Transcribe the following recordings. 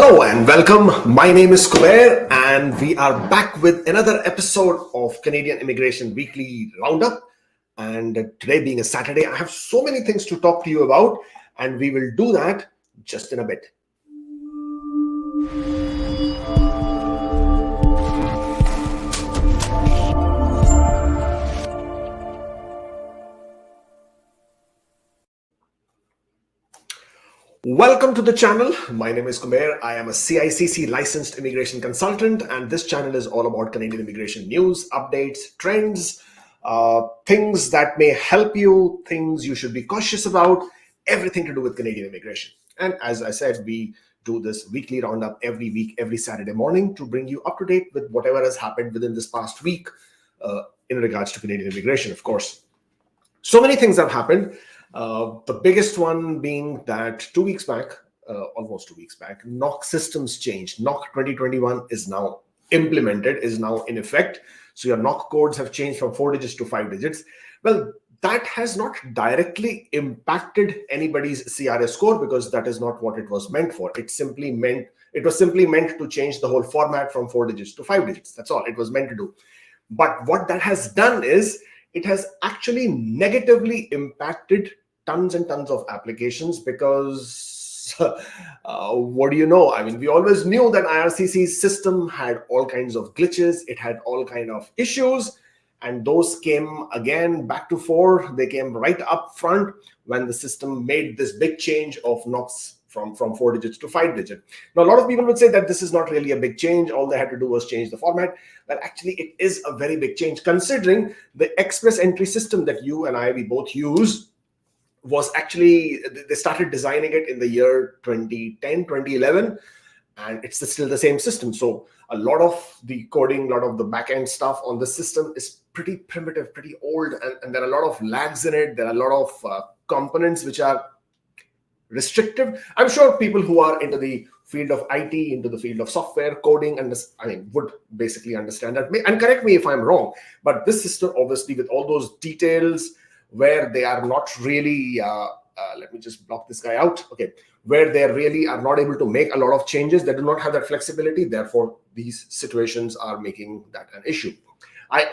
Hello and welcome. My name is Kubeir, and we are back with another episode of Canadian Immigration Weekly Roundup. And today, being a Saturday, I have so many things to talk to you about, and we will do that just in a bit. Welcome to the channel. My name is Kubeir. I am a CICC licensed immigration consultant, and this channel is all about Canadian immigration news, updates, trends, things that may help you, things you should be cautious about, everything to do with Canadian immigration. And as I said, we do this weekly roundup every week, every Saturday morning to bring you up to date with whatever has happened within this past week in regards to Canadian immigration, of course. So many things have happened. The biggest one being that 2 weeks back, almost 2 weeks back, NOC systems changed. NOC 2021 is now implemented, is now in effect. So your NOC codes have changed from 4 digits to 5 digits. Well, that has not directly impacted anybody's CRS score because that is not what it was meant for. It was simply meant to change the whole format from 4 digits to 5 digits. That's all it was meant to do. But what that has done is it has actually negatively impacted tons and tons of applications because what do you know? I mean, we always knew that IRCC's system had all kinds of glitches. It had all kinds of issues. And those came again back to fore. They came right up front when the system made this big change of NOCs from 4 digits to 5 digit. Now, a lot of people would say that this is not really a big change. All they had to do was change the format. But actually, it is a very big change considering the express entry system that you and we both use was actually, they started designing it in the year 2010, 2011, and it's still the same system. So a lot of the coding, a lot of the backend stuff on the system is pretty primitive, pretty old, and there are a lot of lags in it. There are a lot of components which are restrictive. I'm sure people who are into the field of IT, into the field of software coding, and would basically understand that. And correct me if I'm wrong, but this system, obviously, with all those details where they are not really, let me just block this guy out. Okay, where they really are not able to make a lot of changes, they do not have that flexibility. Therefore, these situations are making that an issue.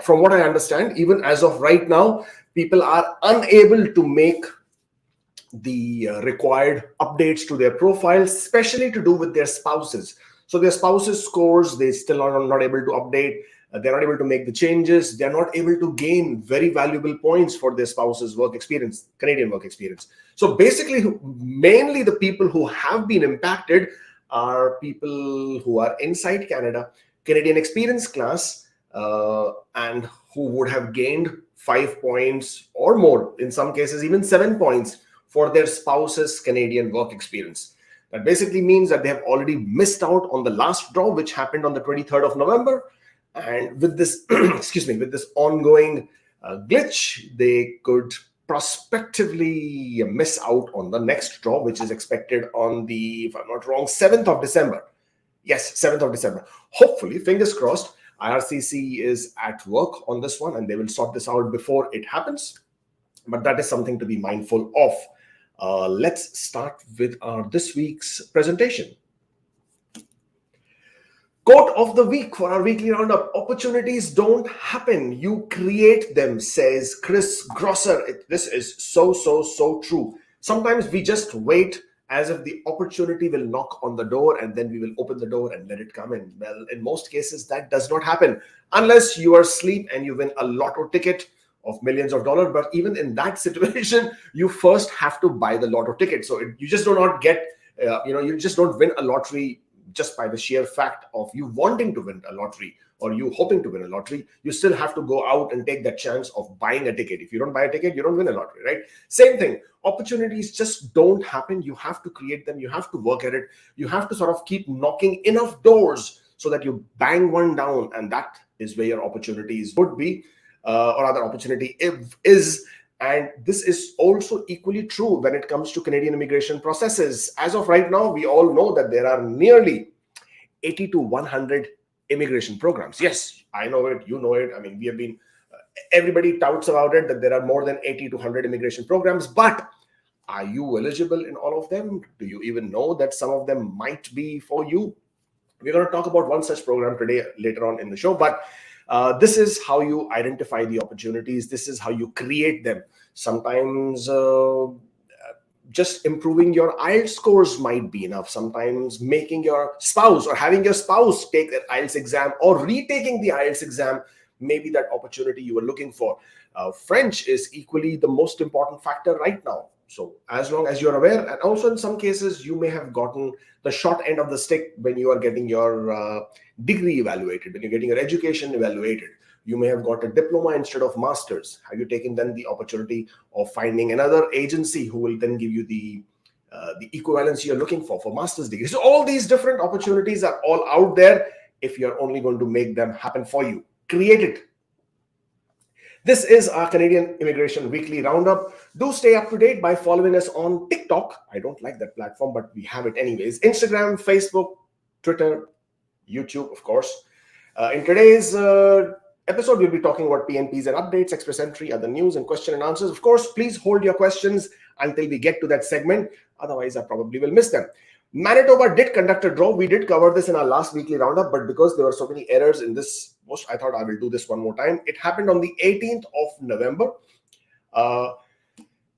From what I understand, even as of right now, people are unable to make the required updates to their profiles, especially to do with their spouses. So their spouses' scores, they still are not able to update. They're not able to make the changes. They're not able to gain very valuable points for their spouse's work experience, Canadian work experience. So basically, mainly the people who have been impacted are people who are inside Canada, Canadian experience class, and who would have gained 5 points or more, in some cases even 7 points for their spouse's Canadian work experience. That basically means that they have already missed out on the last draw, which happened on the 23rd of November. And with this, with this ongoing glitch, they could prospectively miss out on the next draw, which is expected on the, if I'm not wrong, 7th of December. Yes, 7th of December. Hopefully, fingers crossed, IRCC is at work on this one and they will sort this out before it happens. But that is something to be mindful of. Let's start with this week's presentation. Quote of the week for our weekly roundup: opportunities don't happen, you create them, says Chris Grosser. This is so true. Sometimes we just wait as if the opportunity will knock on the door and then we will open the door and let it come in. Well, in most cases, that does not happen unless you are asleep and you win a lotto ticket of millions of dollars. But even in that situation, you first have to buy the lotto ticket. So you just do not get, you just don't win a lottery just by the sheer fact of you wanting to win a lottery or you hoping to win a lottery. You still have to go out and take that chance of buying a ticket. If you don't buy a ticket, you don't win a lottery, right? Same thing. Opportunities just don't happen. You have to create them. You have to work at it. You have to sort of keep knocking enough doors so that you bang one down, and that is where your opportunities would be. Or other opportunity is. And this is also equally true when it comes to Canadian immigration processes. As of right now, we all know that there are nearly 80 to 100 immigration programs. Yes, I know it, you know it. I mean, we have been, everybody touts about it, that there are more than 80 to 100 immigration programs. But Are you eligible in all of them? Do you even know that some of them might be for you? We're going to talk about one such program today, later on in the show. But this is how you identify the opportunities. This is how you create them. Sometimes just improving your IELTS scores might be enough. Sometimes making your spouse or having your spouse take the IELTS exam or retaking the IELTS exam may be that opportunity you were looking for. French is equally the most important factor right now. So as long as you're aware, and also in some cases, you may have gotten the short end of the stick when you are getting your degree evaluated, when you're getting your education evaluated. You may have got a diploma instead of master's. Have you taken then the opportunity of finding another agency who will then give you the equivalence you're looking for master's degree? So all these different opportunities are all out there if you're only going to make them happen for you. Create it. This is our Canadian Immigration Weekly Roundup. Do stay up to date by following us on TikTok. I don't like that platform, but we have it anyways. Instagram, Facebook, Twitter, YouTube, of course. In today's episode, we'll be talking about PNPs and updates, express entry, other news, and question and answers. Of course, please hold your questions until we get to that segment. Otherwise, I probably will miss them. Manitoba did conduct a draw. We did cover this in our last weekly roundup, but because there were so many errors in this post, I thought I will do this one more time. It happened on the 18th of November.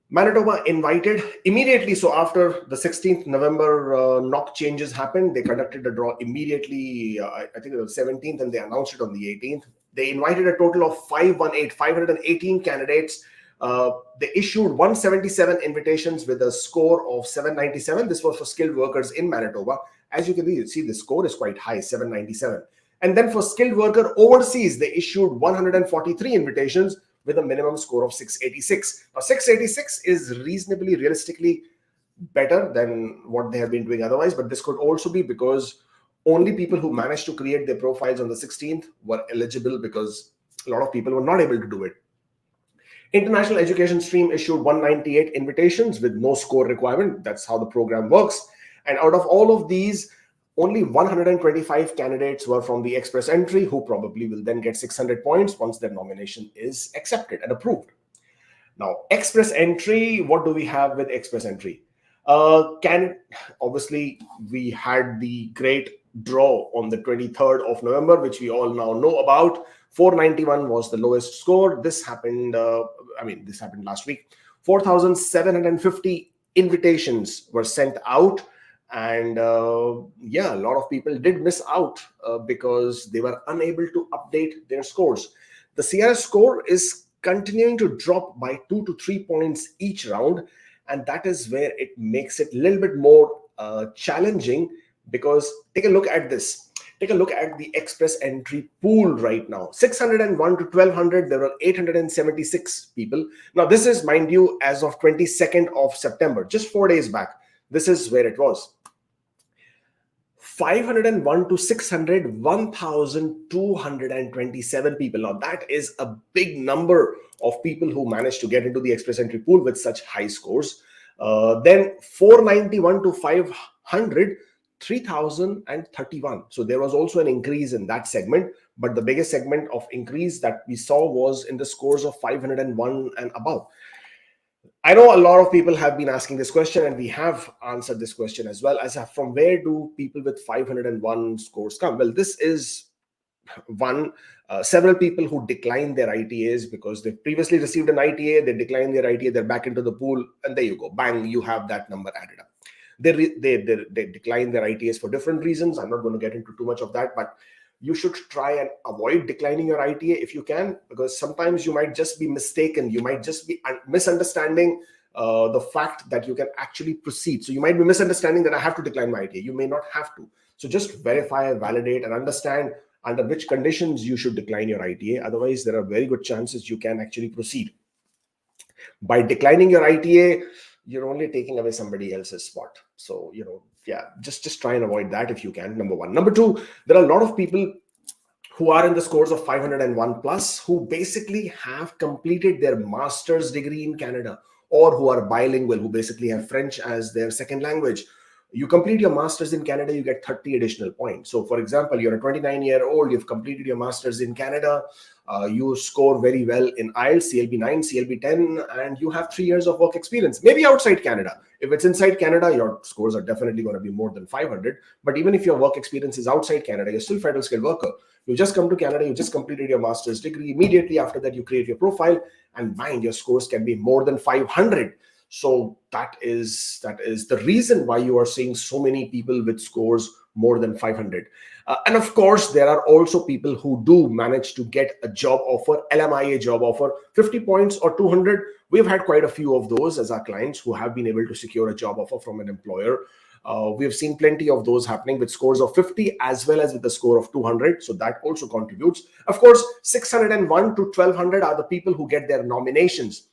Manitoba invited immediately. So after the 16th November knock changes happened, they conducted a draw immediately. I think it was 17th, and they announced it on the 18th. They invited a total of 518 candidates. They issued 177 invitations with a score of 797. This was for skilled workers in Manitoba. As you can see, the score is quite high, 797. And then for skilled worker overseas, they issued 143 invitations with a minimum score of 686. Now, 686 is reasonably, realistically better than what they have been doing otherwise, but this could also be because only people who managed to create their profiles on the 16th were eligible, because a lot of people were not able to do it. International Education Stream issued 198 invitations with no score requirement. That's how the program works. And out of all of these, only 125 candidates were from the express entry, who probably will then get 600 points once their nomination is accepted and approved. Now, express entry, what do we have with express entry? Obviously, we had the great draw on the 23rd of November, which we all now know about. 491 was the lowest score. This happened, this happened last week. 4,750 invitations were sent out. And a lot of people did miss out because they were unable to update their scores. The CRS score is continuing to drop by 2 to 3 points each round. And that is where it makes it a little bit more challenging, because take a look at this. Take a look at the express entry pool right now. 601 to 1200, there were 876 people. Now, this is, mind you, as of 22nd of September, just 4 days back. This is where it was. 501 to 600, 1,227 people. Now, that is a big number of people who managed to get into the express entry pool with such high scores. Then 491 to 500, 3,031. So there was also an increase in that segment, but the biggest segment of increase that we saw was in the scores of 501 and above. I know a lot of people have been asking this question, and we have answered this question as well, as from where do people with 501 scores come? Well, this is one, several people who declined their ITAs because they previously received an ITA, they declined their ITA, they're back into the pool, and there you go, bang, you have that number added up. They decline their ITAs for different reasons. I'm not going to get into too much of that, but you should try and avoid declining your ITA if you can, because sometimes you might just be mistaken. You might just be misunderstanding the fact that you can actually proceed. So you might be misunderstanding that I have to decline my ITA. You may not have to. So just verify, validate, and understand under which conditions you should decline your ITA. Otherwise, there are very good chances you can actually proceed. By declining your ITA, you're only taking away somebody else's spot. So, just try and avoid that if you can, number one. Number two, there are a lot of people who are in the scores of 501 plus who basically have completed their master's degree in Canada, or who are bilingual, who basically have French as their second language. You complete your master's in Canada, you get 30 additional points. So for example, you're a 29-year-old, you've completed your master's in Canada, you score very well in IELTS, CLB 9, CLB 10, and you have 3 years of work experience, maybe outside Canada. If it's inside Canada, your scores are definitely going to be more than 500. But even if your work experience is outside Canada, you're still federal skilled worker. You just come to Canada, you just completed your master's degree. Immediately after that, you create your profile, and mind, your scores can be more than 500. So that is the reason why you are seeing so many people with scores more than 500. And of course, there are also people who do manage to get a job offer, LMIA job offer, 50 points or 200. We've had quite a few of those as our clients who have been able to secure a job offer from an employer. We've seen plenty of those happening with scores of 50 as well as with the score of 200. So that also contributes. Of course, 601 to 1200 are the people who get their nominations.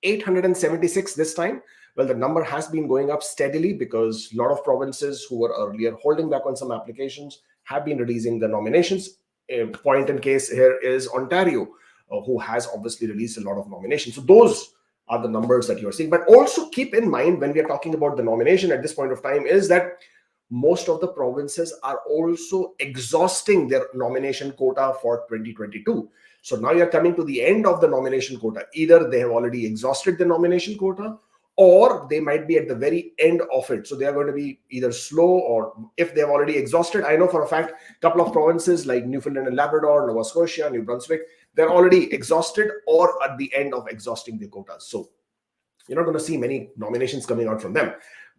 876 this time. Well, the number has been going up steadily because a lot of provinces who were earlier holding back on some applications have been releasing the nominations. A point in case here is Ontario, who has obviously released a lot of nominations. So those are the numbers that you're seeing. But also keep in mind when we are talking about the nomination at this point of time is that most of the provinces are also exhausting their nomination quota for 2022. So now you're coming to the end of the nomination quota. Either they have already exhausted the nomination quota or they might be at the very end of it. So they are going to be either slow, or if they have already exhausted, I know for a fact, a couple of provinces like Newfoundland and Labrador, Nova Scotia, New Brunswick, they're already exhausted or at the end of exhausting their quotas. So you're not going to see many nominations coming out from them.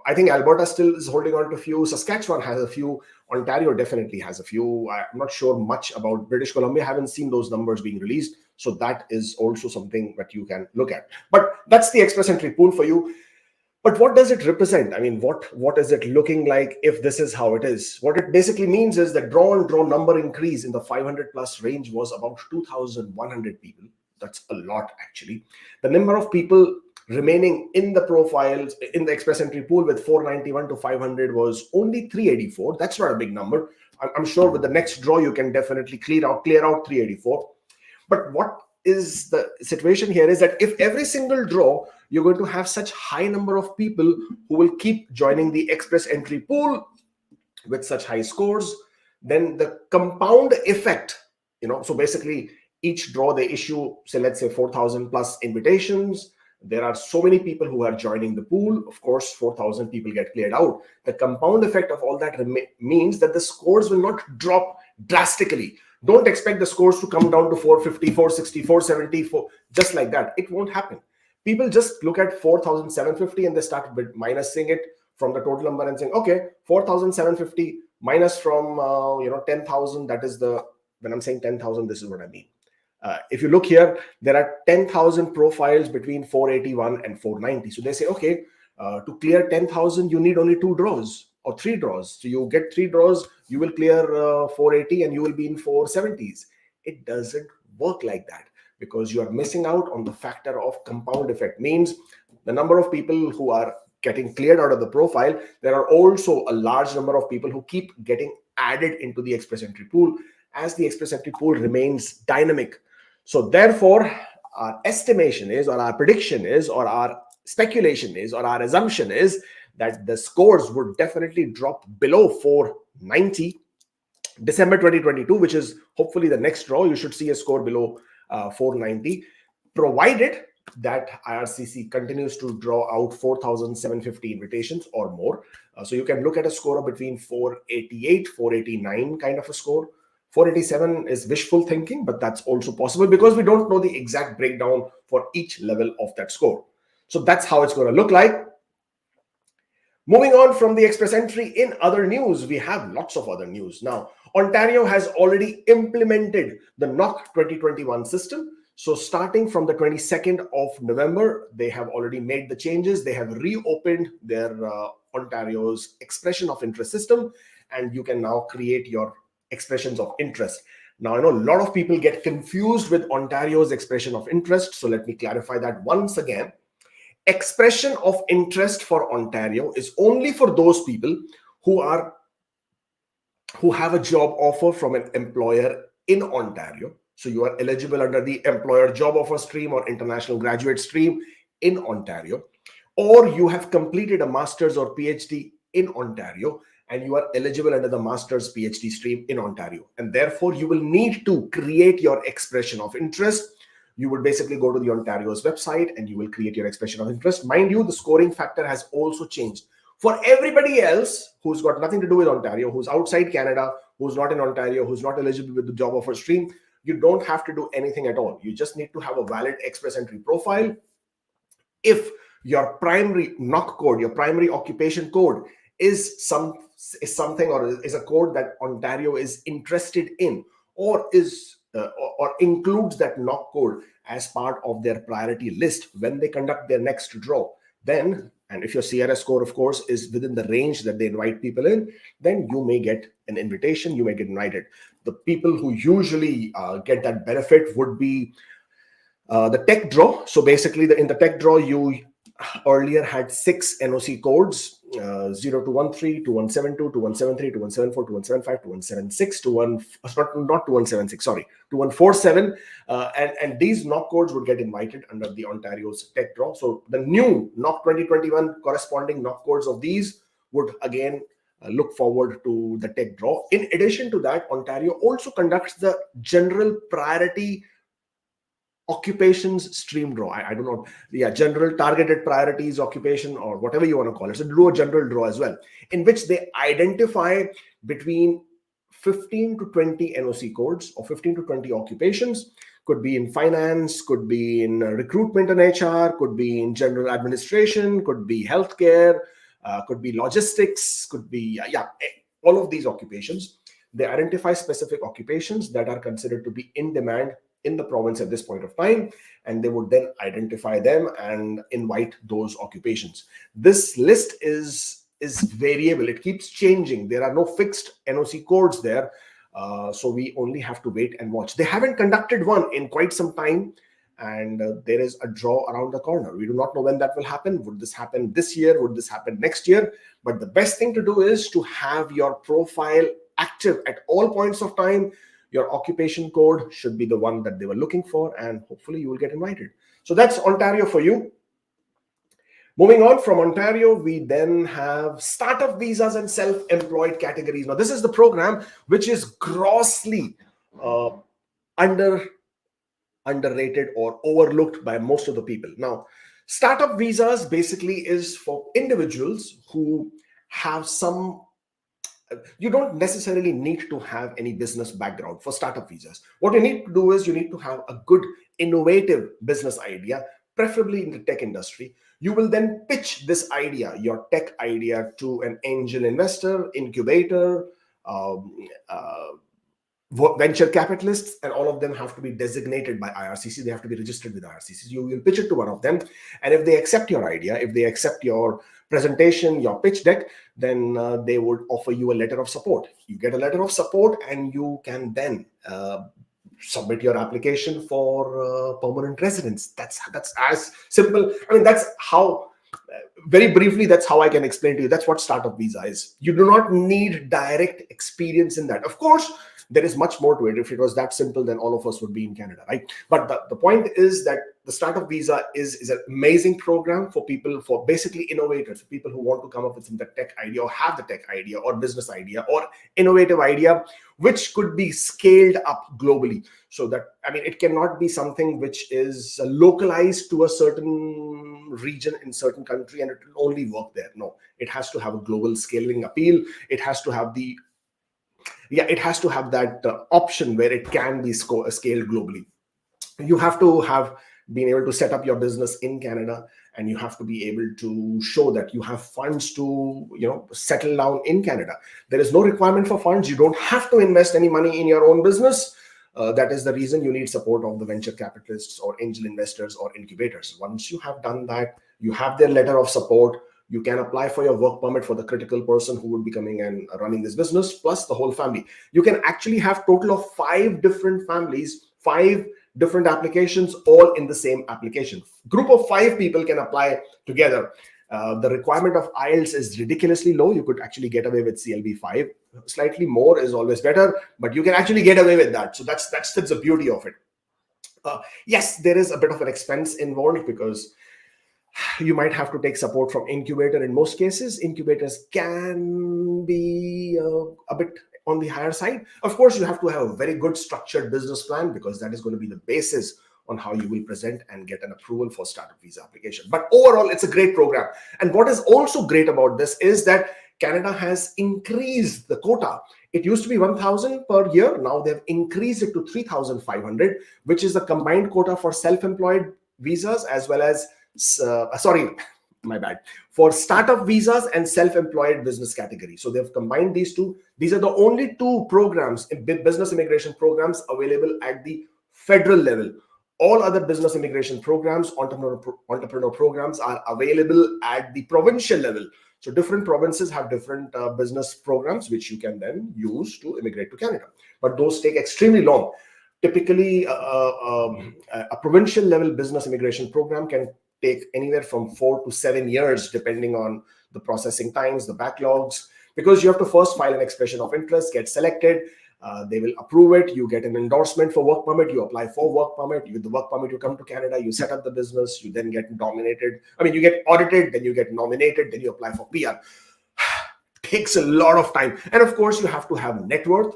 I think Alberta still is holding on to a few. Saskatchewan has a few. Ontario definitely has a few. I'm not sure much about British Columbia. I haven't seen those numbers being released. So that is also something that you can look at. But that's the express entry pool for you. But what does it represent? I mean, what is it looking like if this is how it is? What it basically means is that draw number increase in the 500 plus range was about 2,100 people. That's a lot, actually. The number of people remaining in the profiles in the express entry pool with 491 to 500 was only 384. That's not a big number. I'm sure with the next draw you can definitely clear out 384. But what is the situation here is that if every single draw you're going to have such high number of people who will keep joining the express entry pool with such high scores, then the compound effect, so basically each draw they issue, say, let's say 4,000 plus invitations. There are so many people who are joining the pool. Of course, 4,000 people get cleared out. The compound effect of all that means that the scores will not drop drastically. Don't expect the scores to come down to 450, 460, 470, just like that. It won't happen. People just look at 4,750 and they start minusing it from the total number and saying, okay, 4,750 minus from 10,000. That is when I'm saying 10,000, this is what I mean. If you look here, there are 10,000 profiles between 481 and 490. So they say, okay, to clear 10,000, you need only 2 draws or 3 draws. So you get 3 draws, you will clear 480 and you will be in 470s. It doesn't work like that because you are missing out on the factor of compound effect. Means the number of people who are getting cleared out of the profile, there are also a large number of people who keep getting added into the express entry pool as the express entry pool remains dynamic. So therefore, our estimation is, or our prediction is, or our speculation is, or our assumption is that the scores would definitely drop below 490. December 2022, which is hopefully the next draw, you should see a score below 490, provided that IRCC continues to draw out 4,750 invitations or more. So you can look at a score of between 488, 489 kind of a score. 487 is wishful thinking, but that's also possible because we don't know the exact breakdown for each level of that score. So that's how it's going to look like. Moving on from the express entry, in other news, we have lots of other news. Now, Ontario has already implemented the NOC 2021 system. So starting from the 22nd of November, they have already made the changes. They have reopened their Ontario's expression of interest system, and you can now create your expressions of interest. Now, I know a lot of people get confused with Ontario's expression of interest. So let me clarify that once again. Expression of interest for Ontario is only for those people who have a job offer from an employer in Ontario. So you are eligible under the employer job offer stream or international graduate stream in Ontario, or you have completed a master's or PhD in Ontario, and you are eligible under the master's PhD stream in Ontario. And therefore, you will need to create your expression of interest. You would basically go to the Ontario's website and you will create your expression of interest. Mind you, the scoring factor has also changed. For everybody else who's got nothing to do with Ontario, who's outside Canada, who's not in Ontario, who's not eligible with the job offer stream, you don't have to do anything at all. You just need to have a valid express entry profile. If your primary knock code, your primary occupation code is something or is a code that Ontario is interested in, or includes that knock code as part of their priority list when they conduct their next draw, then, and if your CRS score, of course, is within the range that they invite people in, then you may get an invitation, you may get invited. The people who usually get that benefit would be the tech draw. So basically, in the tech draw, you earlier had 6 NOC codes, 0213, 2172, 2173, 2174, 2175, 2176, 2147. And these knock codes would get invited under the Ontario's tech draw. So the new knock 2021 corresponding knock codes of these would again look forward to the tech draw. In addition to that, Ontario also conducts the general priority occupations stream draw. I don't know, general targeted priorities occupation, or whatever you want to call it. So do a general draw as well, in which they identify between 15 to 20 NOC codes or 15 to 20 occupations. Could be in finance, could be in recruitment and HR, could be in general administration, could be healthcare, could be logistics, could be, all of these occupations. They identify specific occupations that are considered to be in demand in the province at this point of time, and they would then identify them and invite those occupations. This list is variable. It keeps changing. There are no fixed NOC codes there. So we only have to wait and watch. They haven't conducted one in quite some time, and there is a draw around the corner. We do not know when that will happen. Would this happen this year? Would this happen next year? But the best thing to do is to have your profile active at all points of time. Your occupation code should be the one that they were looking for, and hopefully you will get invited. So that's Ontario for you. Moving on from Ontario, we then have startup visas and self-employed categories. Now, this is the program which is grossly underrated or overlooked by most of the people. Now, startup visas basically is for individuals who have some. You don't necessarily need to have any business background for startup visas. What you need to do is you need to have a good, innovative business idea, preferably in the tech industry. You will then pitch this idea, your tech idea, to an angel investor, incubator, venture capitalists, and all of them have to be designated by IRCC. They have to be registered with IRCC. You will pitch it to one of them, and if they accept your idea, if they accept your presentation, your pitch deck, then they would offer you a letter of support. You get a letter of support, and you can then submit your application for permanent residence. That's as simple. I mean, that's how, very briefly, that's how I can explain to you. That's what startup visa is. You do not need direct experience in that. Of course, there is much more to it. If it was that simple, then all of us would be in Canada, right? But the point is that the startup visa is an amazing program for people, for basically innovators, for people who want to come up with some tech idea, or have the tech idea or business idea or innovative idea, which could be scaled up globally. So that, I mean, it cannot be something which is localized to a certain region in certain country and it will only work there. No, it has to have a global scaling appeal. It has to have that option where it can be scaled globally. You have to have been able to set up your business in Canada, and you have to be able to show that you have funds to, settle down in Canada. There is no requirement for funds. You don't have to invest any money in your own business. That is the reason you need support of the venture capitalists or angel investors or incubators. Once you have done that, you have their letter of support. You can apply for your work permit for the critical person who will be coming and running this business, plus the whole family. You can actually have total of 5 different families, 5 different applications, all in the same application. Group of 5 people can apply together. The requirement of IELTS is ridiculously low. You could actually get away with CLB 5. Slightly more is always better, but you can actually get away with that. So that's the beauty of it. Yes, there is a bit of an expense involved, because You might have to take support from incubator. In most cases, incubators can be a bit on the higher side. Of course, you have to have a very good structured business plan, because that is going to be the basis on how you will present and get an approval for startup visa application. But overall, it's a great program. And what is also great about this is that Canada has increased the quota. It used to be 1,000 per year. Now they've increased it to 3,500, which is the combined quota for self-employed visas, as well as sorry, my bad, for startup visas and self-employed business category. So they've combined these two. These are the only two programs, business immigration programs, available at the federal level. All other business immigration programs, entrepreneur programs, are available at the provincial level. So different provinces have different business programs, which you can then use to immigrate to Canada. But those take extremely long. Typically, a provincial level business immigration program can take anywhere from 4 to 7 years, depending on the processing times, the backlogs, because you have to first file an expression of interest, get selected, they will approve it, you get an endorsement for work permit, you apply for work permit, with the work permit you come to Canada, you set up the business, you then get nominated, you get audited, then you get nominated, then you apply for PR. Takes a lot of time. And of course, you have to have net worth,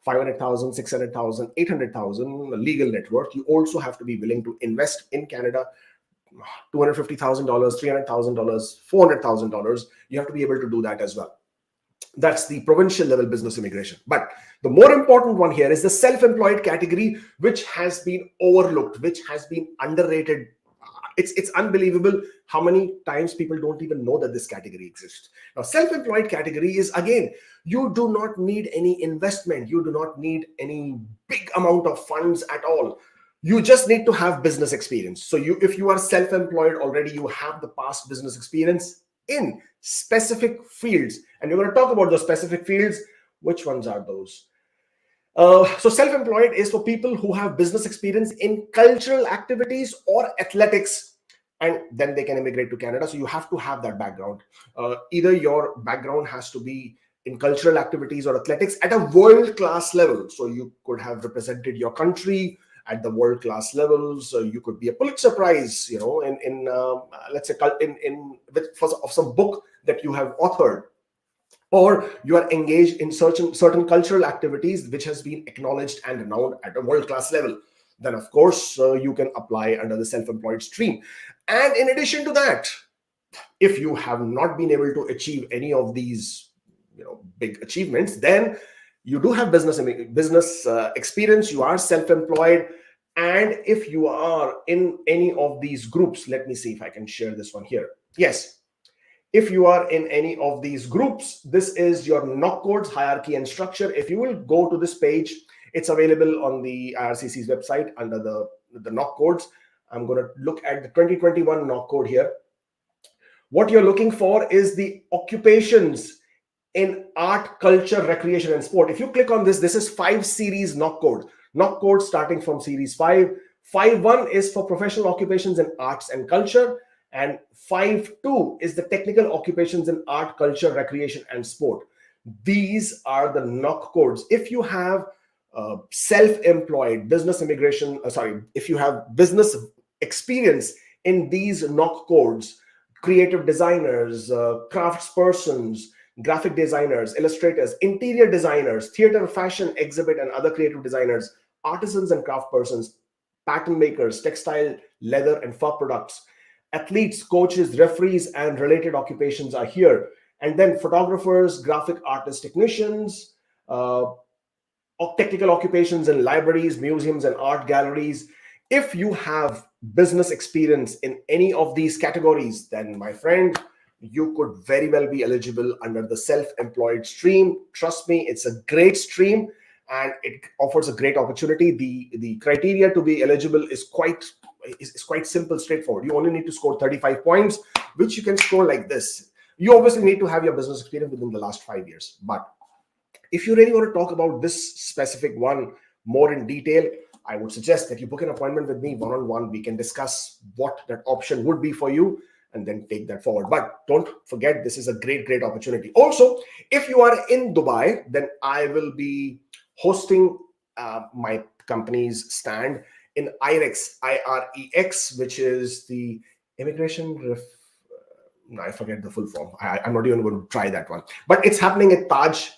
500,000, 600,000, 800,000 legal net worth. You also have to be willing to invest in Canada, $250,000, $300,000, $400,000. You have to be able to do that as well. That's the provincial level business immigration. But the more important one here is the self-employed category, which has been overlooked, which has been underrated. It's unbelievable how many times people don't even know that this category exists. Now, self-employed category is, again, you do not need any investment. You do not need any big amount of funds at all. You just need to have business experience. So if you are self-employed already, you have the past business experience in specific fields. And we're going to talk about those specific fields. Which ones are those? So self-employed is for people who have business experience in cultural activities or athletics, and then they can immigrate to Canada. So you have to have that background. Either your background has to be in cultural activities or athletics at a world-class level. So you could have represented your country at the world-class levels. You could be a Pulitzer Prize, let's say of some book that you have authored, or you are engaged in certain cultural activities which has been acknowledged and renowned at a world-class level. Then of course you can apply under the self-employed stream. And in addition to that, if you have not been able to achieve any of these big achievements, then you do have business experience, you are self-employed, and if you are in any of these groups, let me see if I can share this one here. Yes. If you are in any of these groups, this is your knock codes, hierarchy and structure. If you will go to this page, it's available on the IRCC's website under the knock codes. I'm going to look at the 2021 knock code here. What you're looking for is the occupations in art, culture, recreation, and sport. If you click on this, this is 5 series knock code. Knock code starting from series 5. 5.1 is for professional occupations in arts and culture. And 5.2 is the technical occupations in art, culture, recreation, and sport. These are the knock codes. If you have self-employed business immigration, if you have business experience in these knock codes, creative designers, craftspersons, graphic designers, illustrators, interior designers, theater, fashion, exhibit, and other creative designers, artisans and craftspersons, pattern makers, textile, leather, and fur products, athletes, coaches, referees, and related occupations are here. And then photographers, graphic artists, technicians, technical occupations in libraries, museums, and art galleries. If you have business experience in any of these categories, then my friend, you could very well be eligible under the self-employed stream. Trust me, it's a great stream and it offers a great opportunity. The criteria to be eligible is quite simple, straightforward. You only need to score 35 points, which you can score like this. You obviously need to have your business experience within the last 5 years. But if you really want to talk about this specific one more in detail, I would suggest that you book an appointment with me one-on-one. We can discuss what that option would be for you and then take that forward. But don't forget, this is a great opportunity. Also, if you are in Dubai, then I will be hosting my company's stand in IREX, IREX, which is the immigration no, I forget the full form. I'm not even going to try that one. But it's happening at Taj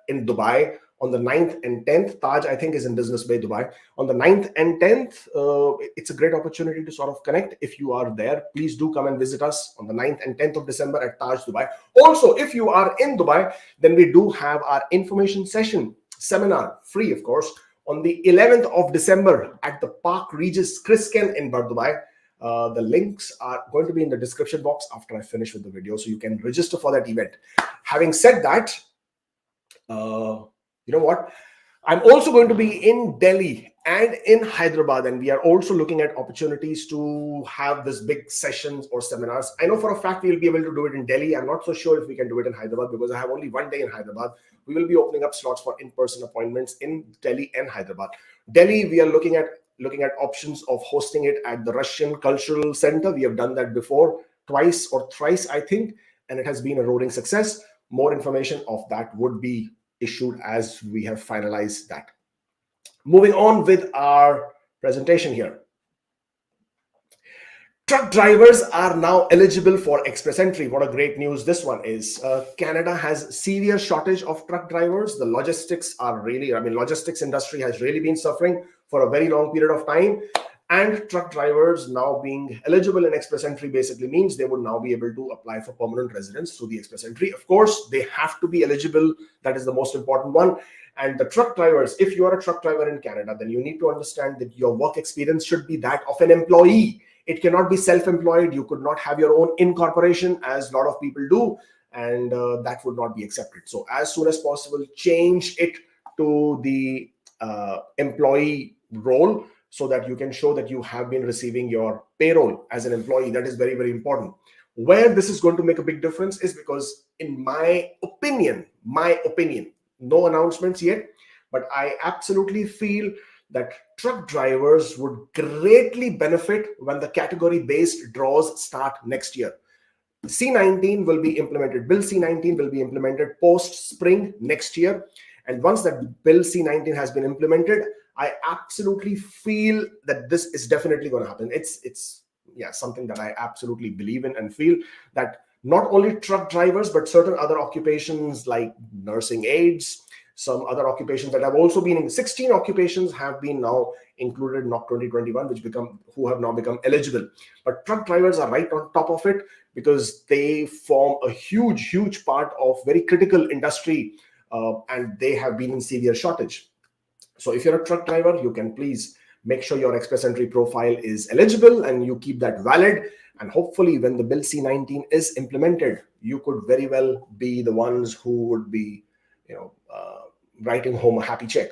in Dubai on the 9th and 10th. Taj, I think, is in Business Bay, Dubai. On the 9th and 10th, it's a great opportunity to sort of connect. If you are there, please do come and visit us on the 9th and 10th of December at Taj, Dubai. Also, if you are in Dubai, then we do have our information seminar, free, of course, on the 11th of December at the Park Regis Crisken in Dubai. The links are going to be in the description box after I finish with the video, so you can register for that event. Having said that, you know what? I'm also going to be in Delhi and in Hyderabad, and we are also looking at opportunities to have this big sessions or seminars. I know for a fact we will be able to do it in Delhi. I'm not so sure if we can do it in Hyderabad because I have only one day in Hyderabad. We will be opening up slots for in-person appointments in Delhi and Hyderabad. Delhi, we are looking at options of hosting it at the Russian Cultural Center. We have done that before, twice or thrice, I think, and it has been a roaring success. More information of that would be issued as we have finalized that. Moving on with our presentation here. Truck drivers are now eligible for express entry. What a great news this one is. Canada has severe shortage of truck drivers. The logistics industry has really been suffering for a very long period of time. And truck drivers now being eligible in express entry basically means they would now be able to apply for permanent residence through the express entry. Of course, they have to be eligible. That is the most important one. And the truck drivers, if you are a truck driver in Canada, then you need to understand that your work experience should be that of an employee. It cannot be self-employed. You could not have your own incorporation, as a lot of people do, and that would not be accepted. So as soon as possible, change it to the employee role so that you can show that you have been receiving your payroll as an employee. That is very, very important. Where this is going to make a big difference is because, in my opinion, no announcements yet, but I absolutely feel that truck drivers would greatly benefit when the category-based draws start next year. C19 will be implemented. Bill C19 will be implemented post-spring next year. And once that Bill C19 has been implemented, I absolutely feel that this is definitely going to happen. It's something that I absolutely believe in and feel that not only truck drivers, but certain other occupations like nursing aides, some other occupations that have also been in 16 occupations have been now included in NOC 2021, who have now become eligible. But truck drivers are right on top of it because they form a huge part of very critical industry, and they have been in severe shortage. So if you're a truck driver, you can please make sure your express entry profile is eligible and you keep that valid. And hopefully when the Bill C19 is implemented, you could very well be the ones who would be, writing home a happy check.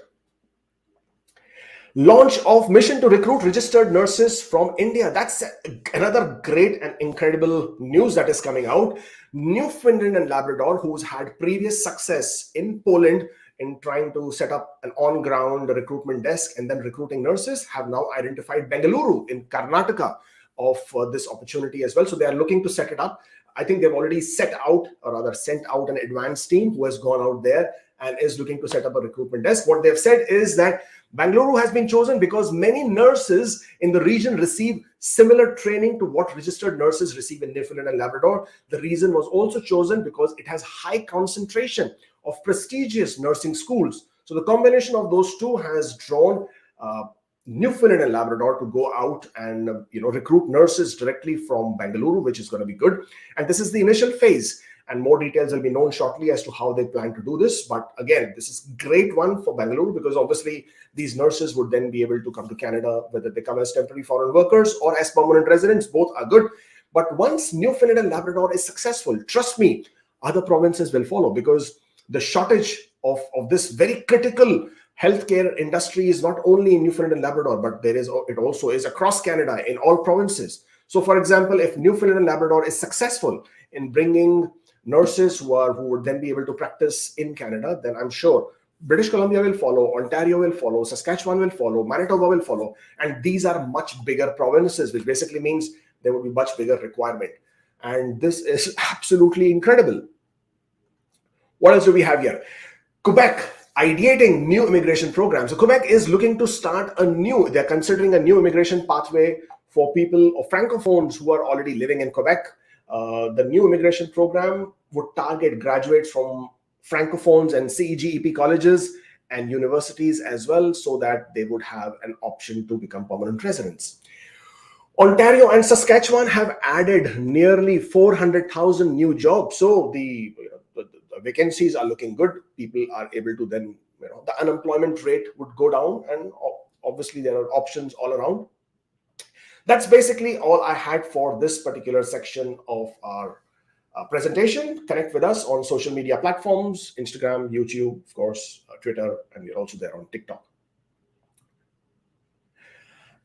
Launch of mission to recruit registered nurses from India. That's another great and incredible news that is coming out. Newfoundland and Labrador, who's had previous success in Poland in trying to set up an on-ground recruitment desk and then recruiting nurses, have now identified Bengaluru in Karnataka of this opportunity as well. So they are looking to set it up. I think they've already sent out an advanced team who has gone out there and is looking to set up a recruitment desk. What they've said is that Bengaluru has been chosen because many nurses in the region receive similar training to what registered nurses receive in Newfoundland and Labrador. The reason was also chosen because it has high concentration of prestigious nursing schools. So the combination of those two has drawn Newfoundland and Labrador to go out and recruit nurses directly from Bengaluru, which is going to be good. And this is the initial phase. And more details will be known shortly as to how they plan to do this. But again, this is a great one for Bengaluru because obviously these nurses would then be able to come to Canada, whether they come as temporary foreign workers or as permanent residents. Both are good. But once Newfoundland and Labrador is successful, trust me, other provinces will follow because the shortage of this very critical healthcare industry is not only in Newfoundland and Labrador, but it also is across Canada in all provinces. So for example, if Newfoundland and Labrador is successful in bringing nurses who would then be able to practice in Canada, then I'm sure British Columbia will follow, Ontario will follow, Saskatchewan will follow, Manitoba will follow. And these are much bigger provinces, which basically means there will be much bigger requirement. And this is absolutely incredible. What else do we have here? Quebec ideating new immigration programs. So Quebec is looking to start they're considering a new immigration pathway For people or francophones who are already living in Quebec, the new immigration program would target graduates from francophones and CEGEP colleges and universities as well, so that they would have an option to become permanent residents. Ontario and Saskatchewan have added nearly 400,000 new jobs. So the vacancies are looking good. People are able to then, the unemployment rate would go down, and obviously there are options all around. That's basically all I had for this particular section of our presentation. Connect with us on social media platforms, Instagram, YouTube, of course, Twitter, and we're also there on TikTok.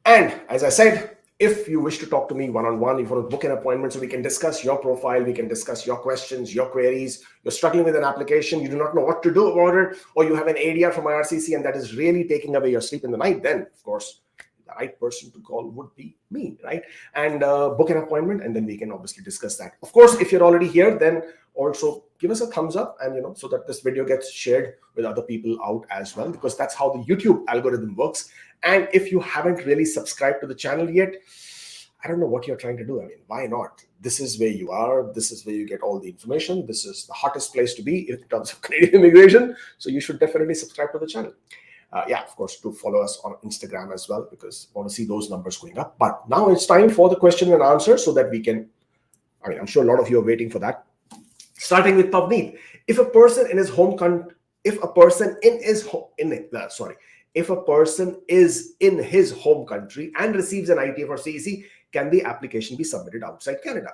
And as I said, if you wish to talk to me one-on-one, if you want to book an appointment so we can discuss your profile, we can discuss your questions, your queries, you're struggling with an application, you do not know what to do about it, or you have an ADR from IRCC and that is really taking away your sleep in the night, then, of course, the right person to call would be me, right? And book an appointment, and then we can obviously discuss that. Of course, if you're already here, then also give us a thumbs up, and so that this video gets shared with other people out as well, because that's how the YouTube algorithm works. And if you haven't really subscribed to the channel yet, I don't know what you're trying to do. I mean, why not? This is where you are. This is where you get all the information. This is the hottest place to be in terms of Canadian immigration. So you should definitely subscribe to the channel. Of course, to follow us on Instagram as well, because I want to see those numbers going up. But now it's time for the question and answer, so that we can, I'm sure a lot of you are waiting for that. Starting with Pavneet. If a person in his home country, if a person is in his home country and receives an ITA for CEC, can the application be submitted outside Canada?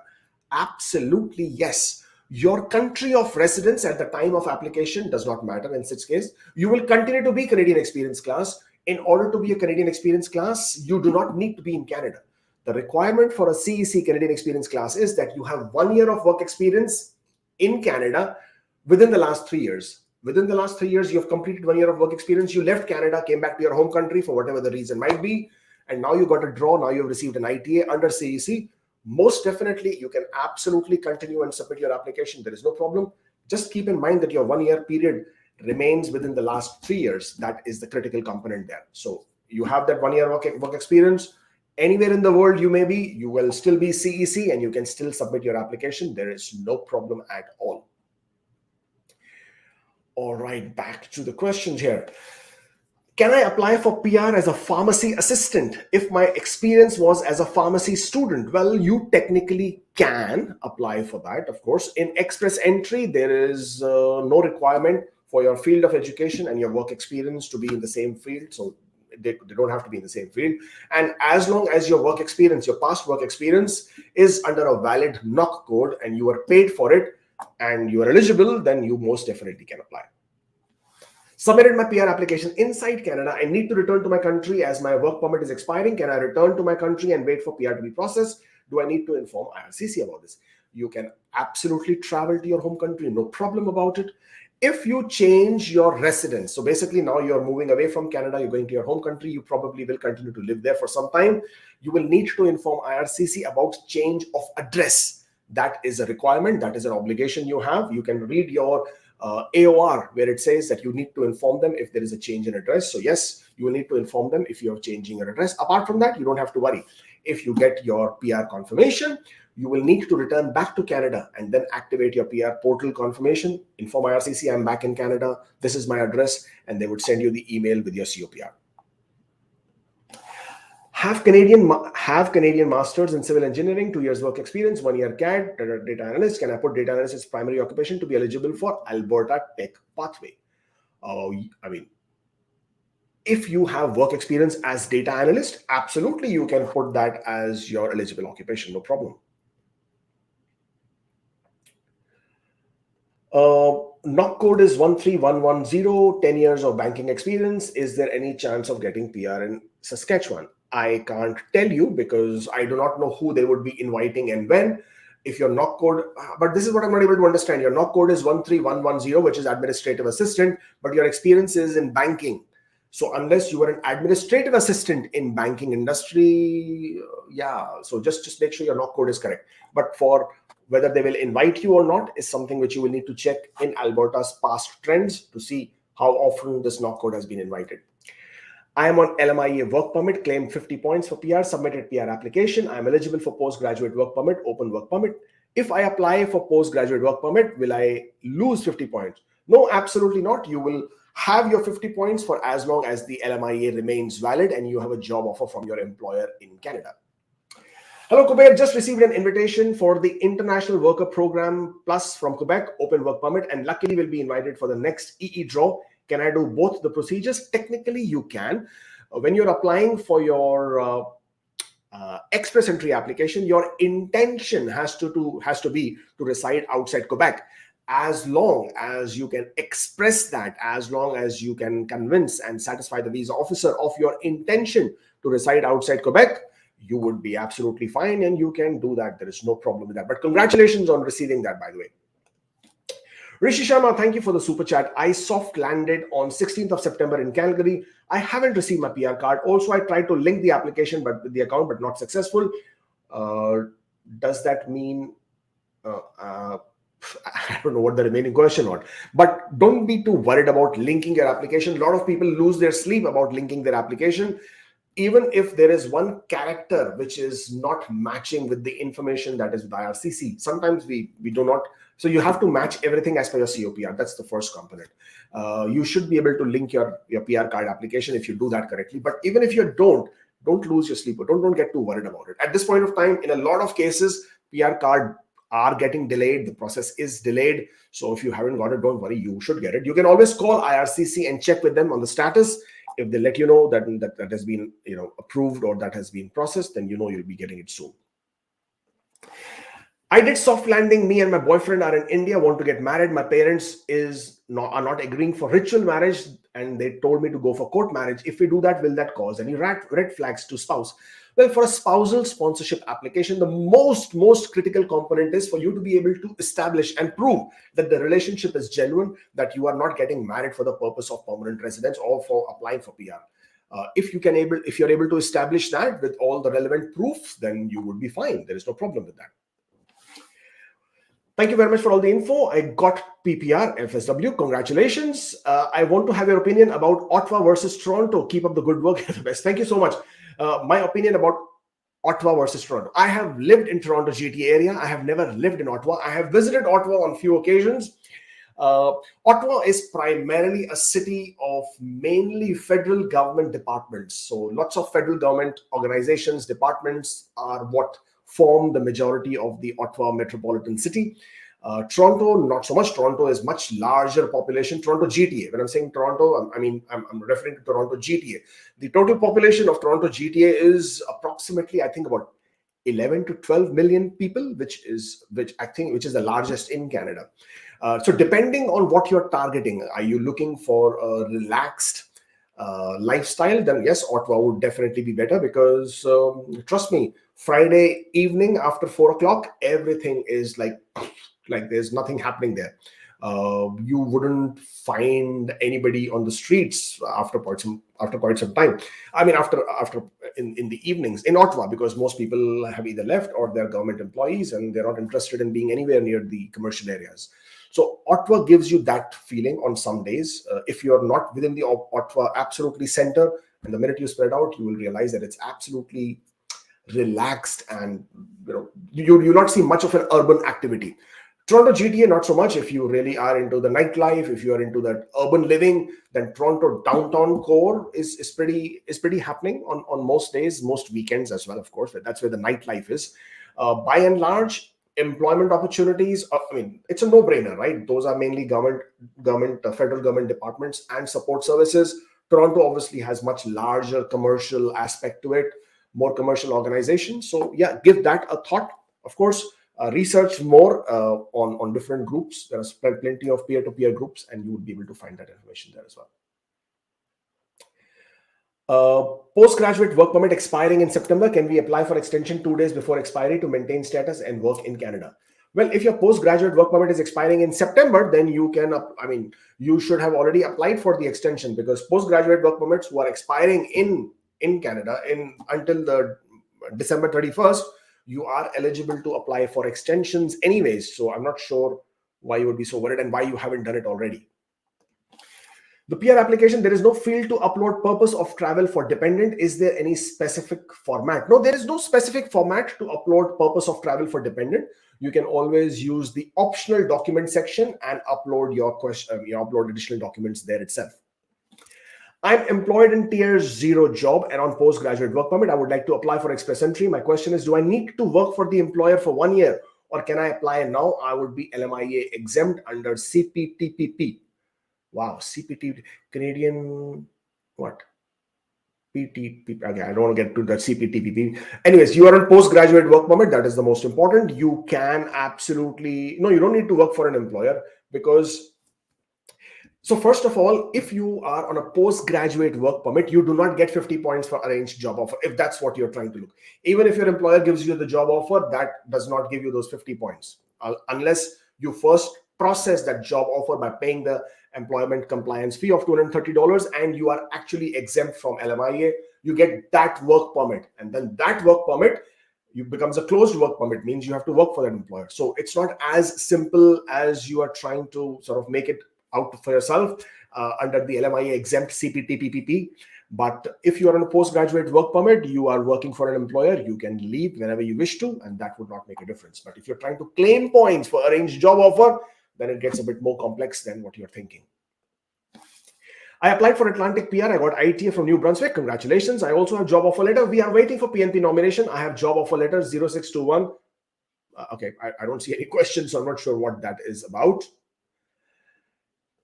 Absolutely, yes. Your country of residence at the time of application does not matter in such case. You will continue to be Canadian Experience Class. In order to be a Canadian Experience Class, you do not need to be in Canada. The requirement for a CEC Canadian Experience Class is that you have 1 year of work experience in Canada within the last 3 years. Within the last 3 years, you have completed 1 year of work experience. You left Canada, came back to your home country for whatever the reason might be, and now you got a draw. Now you've received an ITA under CEC. Most definitely, you can absolutely continue and submit your application. There is no problem. Just keep in mind that your 1 year period remains within the last 3 years. That is the critical component there. So you have that 1 year work experience. Anywhere in the world you may be, you will still be CEC and you can still submit your application. There is no problem at all. All right, back to the questions here. Can I apply for PR as a pharmacy assistant if my experience was as a pharmacy student? Well, you technically can apply for that, of course. In Express Entry, there is no requirement for your field of education and your work experience to be in the same field. So they don't have to be in the same field. And as long as your work experience, your past work experience is under a valid NOC code and you are paid for it and you are eligible, then you most definitely can apply. Submitted my PR application inside Canada. I need to return to my country as my work permit is expiring. Can I return to my country and wait for PR to be processed? Do I need to inform IRCC about this? You can absolutely travel to your home country, no problem about it. If you change your residence, so basically now you're moving away from Canada, you're going to your home country, you probably will continue to live there for some time. You will need to inform IRCC about change of address. That is a requirement. That is an obligation you have. You can read your AOR where it says that you need to inform them if there is a change in address. So yes, you will need to inform them if you're changing your address. Apart from that, you don't have to worry. If you get your PR confirmation, you will need to return back to Canada and then activate your PR portal confirmation. Inform IRCC, I'm back in Canada. This is my address. And they would send you the email with your COPR. Have Canadian masters in civil engineering, 2 years work experience, 1 year CAD, data analyst. Can I put data analyst as primary occupation to be eligible for Alberta Tech Pathway? If you have work experience as data analyst, absolutely you can put that as your eligible occupation, no problem. NOC code is 13110, 10 years of banking experience. Is there any chance of getting PR in Saskatchewan? I can't tell you because I do not know who they would be inviting and when. If your NOC code, but this is what I'm not able to understand. Your NOC code is 13110, which is administrative assistant, but your experience is in banking. So unless you are an administrative assistant in banking industry, so just make sure your NOC code is correct. But for whether they will invite you or not is something which you will need to check in Alberta's past trends to see how often this NOC code has been invited. I am on LMIA work permit, claimed 50 points for PR, submitted PR application. I am eligible for postgraduate work permit, open work permit. If I apply for postgraduate work permit, will I lose 50 points? No, absolutely not. You will have your 50 points for as long as the LMIA remains valid and you have a job offer from your employer in Canada. Hello, Kubeir. Just received an invitation for the International Worker Program Plus from Quebec, open work permit, and luckily will be invited for the next EE draw. Can I do both the procedures? Technically, you can. When you're applying for your express entry application, your intention has to be to reside outside Quebec. As long as you can express that, as long as you can convince and satisfy the visa officer of your intention to reside outside Quebec, you would be absolutely fine and you can do that. There is no problem with that. But congratulations on receiving that, by the way. Rishi Sharma, thank you for the super chat. I soft landed on 16th of September in Calgary. I haven't received my PR card. Also, I tried to link the application with the account, but not successful. Does that mean I don't know what the remaining question was, but don't be too worried about linking your application. A lot of people lose their sleep about linking their application. Even if there is one character which is not matching with the information that is with IRCC, sometimes we do not. So you have to match everything as per your COPR. That's the first component. You should be able to link your PR card application if you do that correctly. But even if you don't lose your sleep. Don't get too worried about it. At this point of time, in a lot of cases, PR card are getting delayed. The process is delayed. So if you haven't got it, don't worry, you should get it. You can always call IRCC and check with them on the status. If they let you know that has been approved or that has been processed, then you'll be getting it soon. I did soft landing. Me and my boyfriend are in India, want to get married. My parents are not agreeing for ritual marriage, and they told me to go for court marriage. If we do that, will that cause any red flags to spouse? Well, for a spousal sponsorship application, the most critical component is for you to be able to establish and prove that the relationship is genuine, that you are not getting married for the purpose of permanent residence or for applying for PR. If you're able to establish that with all the relevant proofs, then you would be fine. There is no problem with that. Thank you very much for all the info. I got PPR, FSW. Congratulations. I want to have your opinion about Ottawa versus Toronto. Keep up the good work. You're the best. Thank you so much. My opinion about Ottawa versus Toronto. I have lived in Toronto GTA area. I have never lived in Ottawa. I have visited Ottawa on few occasions. Ottawa is primarily a city of mainly federal government departments. So lots of federal government organizations, departments are what form the majority of the Ottawa metropolitan city. Toronto, not so much. Toronto is much larger population. Toronto GTA. When I'm saying Toronto, I'm referring to Toronto GTA. The total population of Toronto GTA is approximately, I think, about 11 to 12 million people, which is the largest in Canada. So depending on what you're targeting, are you looking for a relaxed lifestyle? Then yes, Ottawa would definitely be better because trust me, Friday evening after 4 o'clock, everything is like there's nothing happening there. You wouldn't find anybody on the streets after quite some time. I mean, after in the evenings in Ottawa, because most people have either left or they're government employees and they're not interested in being anywhere near the commercial areas. So Ottawa gives you that feeling on some days. If you're not within the Ottawa absolutely center, and the minute you spread out, you will realize that it's absolutely relaxed, and you'll not see much of an urban activity. Toronto GTA, not so much. If you really are into the nightlife, if you are into that urban living, then Toronto downtown core is pretty happening on most days, most weekends as well, of course. That's where the nightlife is. By and large, employment opportunities, it's a no-brainer, right? Those are mainly federal government departments and support services. Toronto obviously has much larger commercial aspect to it, more commercial organizations. So yeah, give that a thought. Of course, research more on different groups. There are plenty of peer-to-peer groups, and you would be able to find that information there as well. Postgraduate work permit expiring in September. Can we apply for extension 2 days before expiry to maintain status and work in Canada? Well, if your postgraduate work permit is expiring in September, then you can, you should have already applied for the extension, because postgraduate work permits who are expiring in Canada until the December 31st, you are eligible to apply for extensions anyways. So I'm not sure why you would be so worried and why you haven't done it already. The PR application, there is no field to upload purpose of travel for dependent. Is there any specific format? No, there is no specific format to upload purpose of travel for dependent. You can always use the optional document section and upload your question, upload additional documents there itself. I'm employed in tier 0 job and on postgraduate work permit. I would like to apply for express entry. My question is, do I need to work for the employer for 1 year or can I apply now? I would be LMIA exempt under CPTPP. Wow, CPT, Canadian, what? PTP, okay, I don't want to get to that CPTPP. Anyways, you are on postgraduate work permit. That is the most important. You can absolutely, no, you don't need to work for an employer because, so first of all, if you are on a postgraduate work permit, you do not get 50 points for arranged job offer, if that's what you're trying to look. Even if your employer gives you the job offer, that does not give you those 50 points unless you first process that job offer by paying the employment compliance fee of $230 and you are actually exempt from LMIA. You get that work permit, and then that work permit becomes a closed work permit, means you have to work for that employer. So it's not as simple as you are trying to sort of make it out for yourself under the LMIA exempt CPTPP. But if you are on a postgraduate work permit, you are working for an employer, you can leave whenever you wish to, and that would not make a difference. But if you're trying to claim points for arranged job offer, then it gets a bit more complex than what you're thinking. I applied for Atlantic PR. I got ITA from New Brunswick. Congratulations. I also have job offer letter. We are waiting for PNP nomination. I have job offer letter 0621. Okay, I don't see any questions, so I'm not sure what that is about.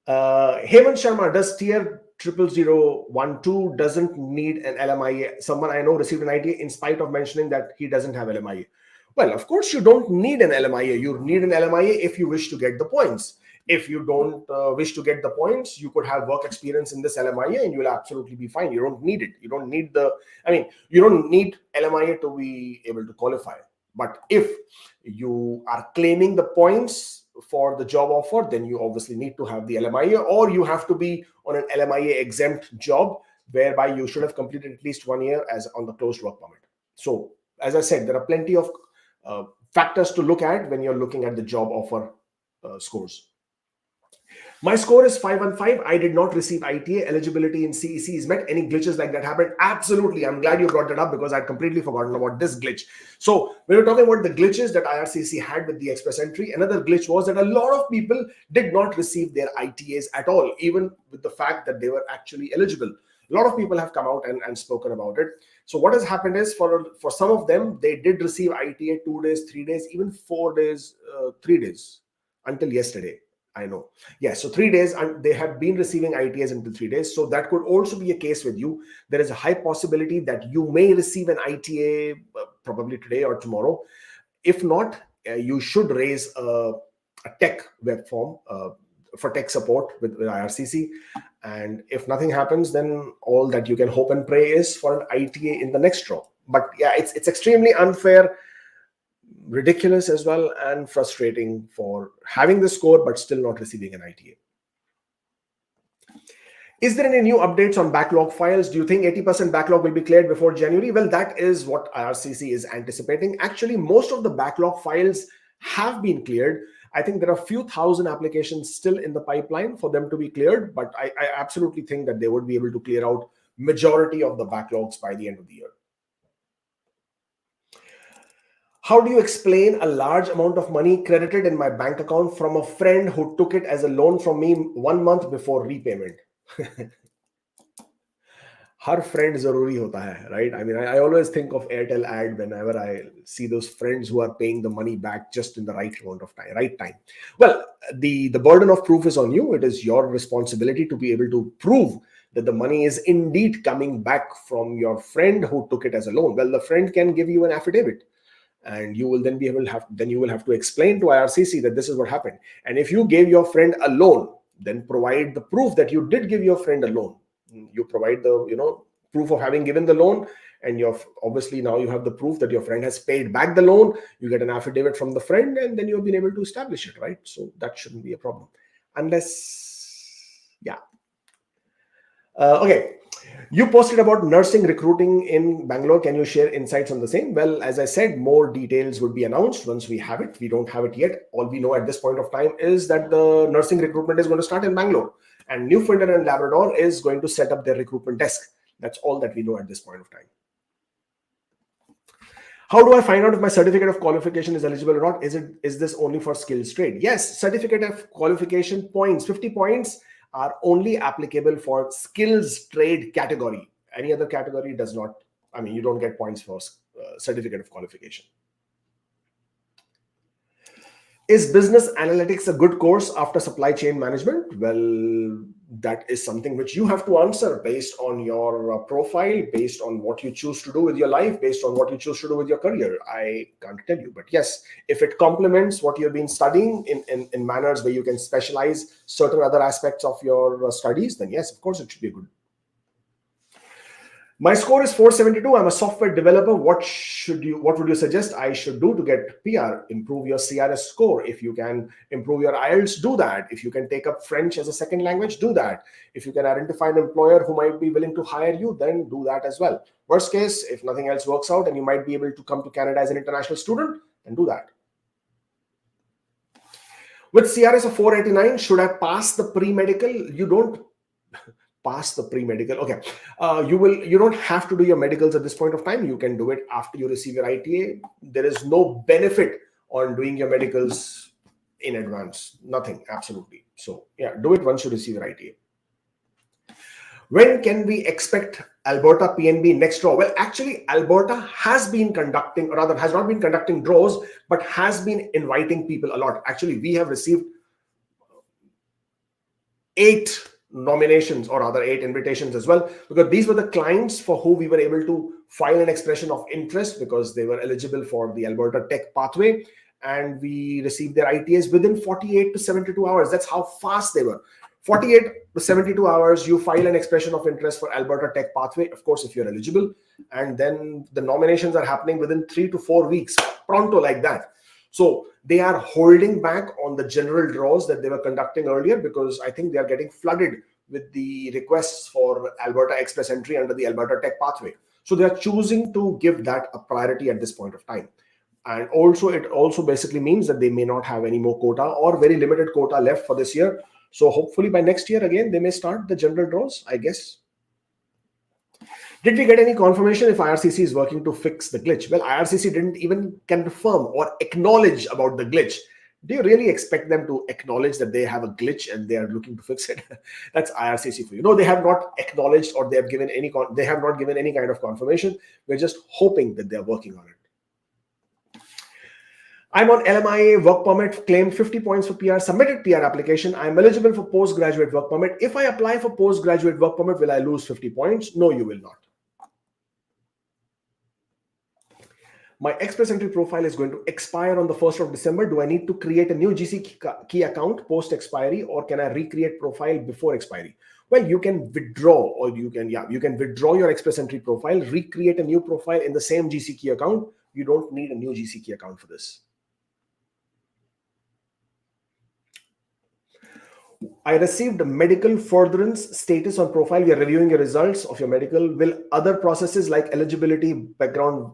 Hemant Sharma, does tier 00012 doesn't need an LMIA? Someone I know received an ITA in spite of mentioning that he doesn't have LMIA. Well, of course, you don't need an LMIA. You need an LMIA if you wish to get the points. If you don't wish to get the points, you could have work experience in this LMIA and you will absolutely be fine. You don't need it. You don't need you don't need LMIA to be able to qualify. But if you are claiming the points for the job offer, then you obviously need to have the LMIA, or you have to be on an LMIA exempt job, whereby you should have completed at least 1 year as on the closed work permit. So, as I said, there are plenty of factors to look at when you're looking at the job offer scores. My score is 515. I did not receive ITA. Eligibility in CEC is met. Any glitches like that happened? Absolutely. I'm glad you brought that up because I'd completely forgotten about this glitch. So when we're talking about the glitches that IRCC had with the express entry, another glitch was that a lot of people did not receive their ITAs at all, even with the fact that they were actually eligible. A lot of people have come out and spoken about it. So what has happened is for some of them, they did receive ITA 2 days, 3 days, even 4 days, 3 days until yesterday. I know. Yes, so 3 days, and they have been receiving ITAs until 3 days. So that could also be a case with you. There is a high possibility that you may receive an ITA probably today or tomorrow. If not, you should raise a tech web form for tech support with IRCC. And if nothing happens, then all that you can hope and pray is for an ITA in the next draw. But yeah, it's extremely unfair, ridiculous as well, and frustrating for having the score but still not receiving an ITA. Is there any new updates on backlog files? Do you think 80% backlog will be cleared before January? Well, that is what IRCC is anticipating. Actually, most of the backlog files have been cleared. I think there are a few thousand applications still in the pipeline for them to be cleared, but I absolutely think that they would be able to clear out majority of the backlogs by the end of the year. How do you explain a large amount of money credited in my bank account from a friend who took it as a loan from me 1 month before repayment? Har friend zaruri hota hai, right? I mean, I always think of Airtel ad whenever I see those friends who are paying the money back just in the right amount of time, right time. Well, the burden of proof is on you. It is your responsibility to be able to prove that the money is indeed coming back from your friend who took it as a loan. Well, the friend can give you an affidavit, and you will then be able to have to explain to IRCC that this is what happened. And if you gave your friend a loan, then provide the proof that you did give your friend a loan. You provide the proof of having given the loan, and obviously now you have the proof that your friend has paid back the loan. You get an affidavit from the friend, and then you've been able to establish it, right? So that shouldn't be a problem, unless, yeah. Okay. You posted about nursing recruiting in Bangalore. Can you share insights on the same? Well, as I said, more details would be announced once we have it. We don't have it yet. All we know at this point of time is that the nursing recruitment is going to start in Bangalore. And Newfoundland and Labrador is going to set up their recruitment desk. That's all that we know at this point of time. How do I find out if my certificate of qualification is eligible or not? Is this only for skills trade? Yes, certificate of qualification points, 50 points, are only applicable for skills trade category. Any other category does not. I mean, you don't get points for certificate of qualification. Is business analytics a good course after supply chain management? Well, that is something which you have to answer based on your profile, based on what you choose to do with your life, based on what you choose to do with your career. I can't tell you. But yes, if it complements what you've been studying in manners where you can specialize certain other aspects of your studies, then yes, of course, it should be good. My score is 472. I'm a software developer. What would you suggest I should do to get PR? Improve your CRS score. If you can improve your IELTS, do that. If you can take up French as a second language, do that. If you can identify an employer who might be willing to hire you, then do that as well. Worst case, if nothing else works out and you might be able to come to Canada as an international student, then do that. With CRS of 489, should I pass the pre-medical? You don't pass the pre-medical. Okay. You don't have to do your medicals at this point of time. You can do it after you receive your ITA. There is no benefit on doing your medicals in advance. Nothing, absolutely. So yeah, do it once you receive your ITA. When can we expect Alberta PNB next draw? Well, actually, Alberta has been conducting, or rather has not been conducting draws, but has been inviting people a lot. Actually, we have received 8 nominations, or rather 8 invitations as well, because these were the clients for who we were able to file an expression of interest because they were eligible for the Alberta Tech Pathway, and we received their ITAs within 48 to 72 hours. That's how fast they were. 48 to 72 hours, you file an expression of interest for Alberta Tech Pathway, of course, if you're eligible, and then the nominations are happening within 3 to 4 weeks, pronto like that. So they are holding back on the general draws that they were conducting earlier because I think they are getting flooded with the requests for Alberta Express entry under the Alberta Tech Pathway. So they are choosing to give that a priority at this point of time. And also, it also basically means that they may not have any more quota or very limited quota left for this year. So hopefully by next year, again, they may start the general draws, I guess. Did we get any confirmation if IRCC is working to fix the glitch? Well, IRCC didn't even confirm or acknowledge about the glitch. Do you really expect them to acknowledge that they have a glitch and they are looking to fix it? That's IRCC for you. No, they have not acknowledged, or they have given any they have not given any kind of confirmation. We're just hoping that they're working on it. I'm on LMIA work permit, claimed 50 points for PR, submitted PR application. I'm eligible for postgraduate work permit. If I apply for postgraduate work permit, will I lose 50 points? No, you will not. My Express Entry profile is going to expire on the 1st of December. Do I need to create a new GC key account post expiry, or can I recreate profile before expiry? Well, you can withdraw, or you can withdraw your Express Entry profile, recreate a new profile in the same GC key account. You don't need a new GC key account for this. I received a medical furtherance status on profile. We are reviewing your results of your medical. Will other processes like eligibility, background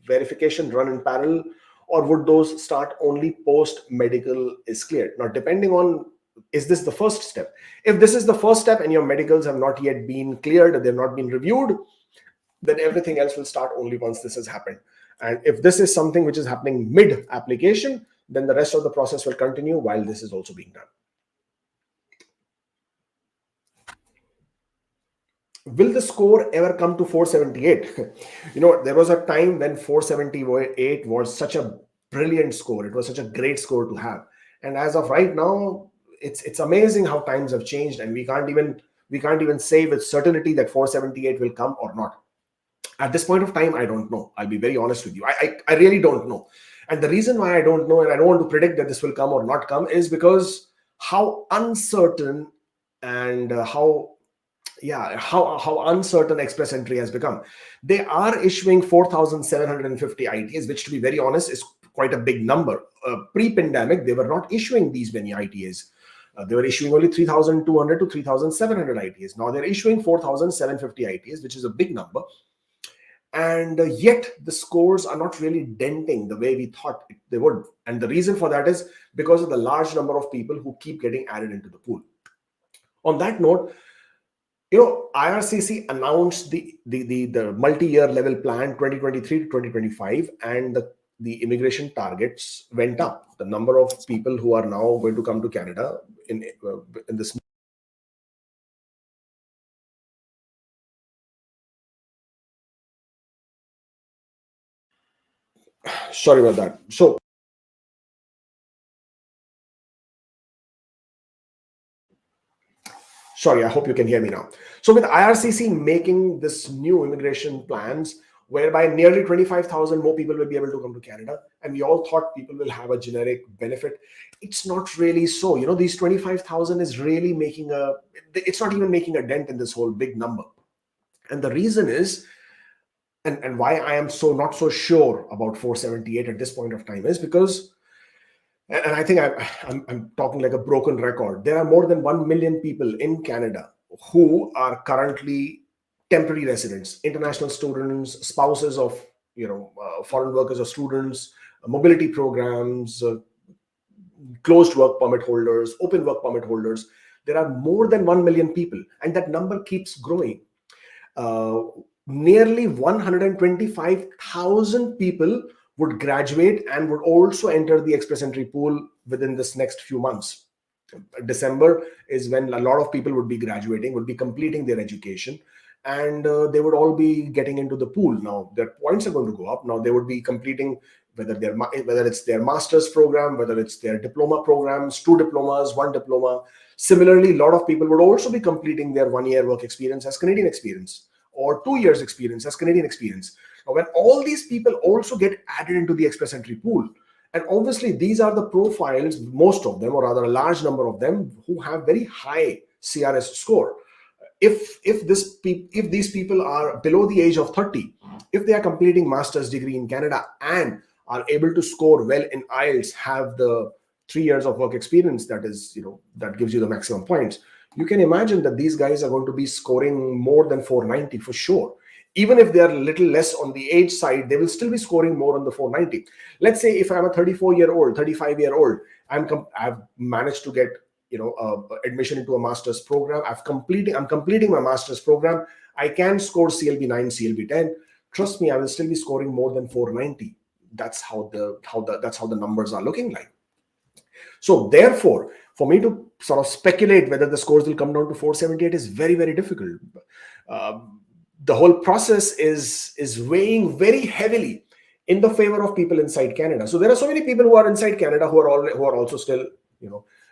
verification run in parallel, or would those start only post medical is cleared? Now, depending on, is this the first step? If this is the first step and your medicals have not yet been cleared, they've not been reviewed, then everything else will start only once this has happened. And if this is something which is happening mid application, then the rest of the process will continue while this is also being done. Will the score ever come to 478? There was a time when 478 was such a brilliant score. It was such a great score to have. And as of right now, it's amazing how times have changed, and we can't even say with certainty that 478 will come or not. At this point of time, I don't know. I'll be very honest with you. I really don't know. And the reason why I don't know, and I don't want to predict that this will come or not come, is because how uncertain and how uncertain Express Entry has become. They are issuing 4,750 ITAs, which, to be very honest, is quite a big number. Pre-pandemic, they were not issuing these many ITAs. They were issuing only 3,200 to 3,700 ITAs. Now they're issuing 4,750 ITAs, which is a big number. And yet the scores are not really denting the way we thought they would. And the reason for that is because of the large number of people who keep getting added into the pool. On that note, IRCC announced the multi-year level plan 2023 to 2025, and the immigration targets went up. The number of people who are now going to come to Canada in this. Sorry about that. So sorry, I hope you can hear me now. So with IRCC making this new immigration plans, whereby nearly 25,000 more people will be able to come to Canada, and we all thought people will have a generic benefit. It's not really so. These 25,000 is really it's not even making a dent in this whole big number. And the reason is, and why I am not so sure about 478 at this point of time, is because, and I think I'm talking like a broken record. There are more than 1 million people in Canada who are currently temporary residents, international students, spouses of foreign workers or students, mobility programs, closed work permit holders, open work permit holders. There are more than 1 million people, and that number keeps growing. Uh, Nearly 125,000 people would graduate and would also enter the express entry pool within this next few months. December is when a lot of people would be graduating, would be completing their education, and they would all be getting into the pool. Now their points are going to go up. Now they would be completing, whether it's their master's program, whether it's their diploma programs, 2 diplomas, 1 diploma. Similarly, a lot of people would also be completing their 1 year work experience as Canadian experience, or 2 years experience as Canadian experience. Now, when all these people also get added into the express entry pool, and obviously these are the profiles, most of them, or rather a large number of them, who have very high CRS score. If these people are below the age of 30, if they are completing master's degree in Canada and are able to score well in IELTS, have the 3 years of work experience, that gives you the maximum points. You can imagine that these guys are going to be scoring more than 490 for sure. Even if they are a little less on the age side, they will still be scoring more on the 490. Let's say if I'm a 34-year-old, 35-year-old, I've managed to get admission into a master's program. I'm completing my master's program. I can score CLB 9, CLB 10. Trust me, I will still be scoring more than 490. That's how the numbers are looking like. So therefore, for me to sort of speculate whether the scores will come down to 478 is very, very difficult. The whole process is weighing very heavily in the favor of people inside Canada. So there are so many people who are inside Canada who are also still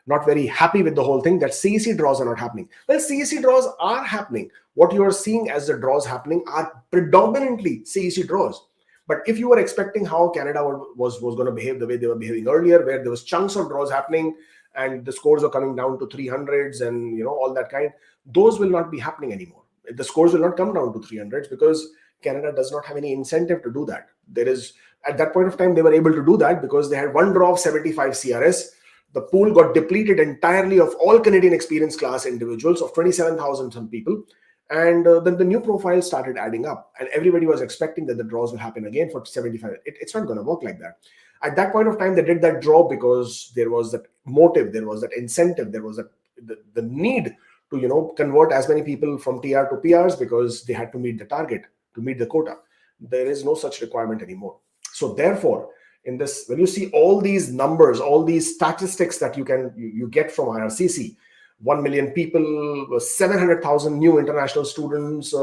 not very happy with the whole thing, that CEC draws are not happening. Well, CEC draws are happening. What you are seeing as the draws happening are predominantly CEC draws. But if you were expecting how Canada was going to behave the way they were behaving earlier, where there was chunks of draws happening and the scores are coming down to 300s and all that kind, those will not be happening anymore. The scores will not come down to 300s because Canada does not have any incentive to do that. At that point of time, they were able to do that because they had one draw of 75 CRS. The pool got depleted entirely of all Canadian experience class individuals of 27,000 some people. And then the new profiles started adding up, and everybody was expecting that the draws will happen again for 75. It's not going to work like that. At that point of time, they did that draw because there was that motive, there was that incentive, there was the need to convert as many people from TR to PRs because they had to meet the target, to meet the quota. There is no such requirement anymore. So therefore, in this, when you see all these numbers, all these statistics that you get from IRCC, 1 million people, 700,000 new international students,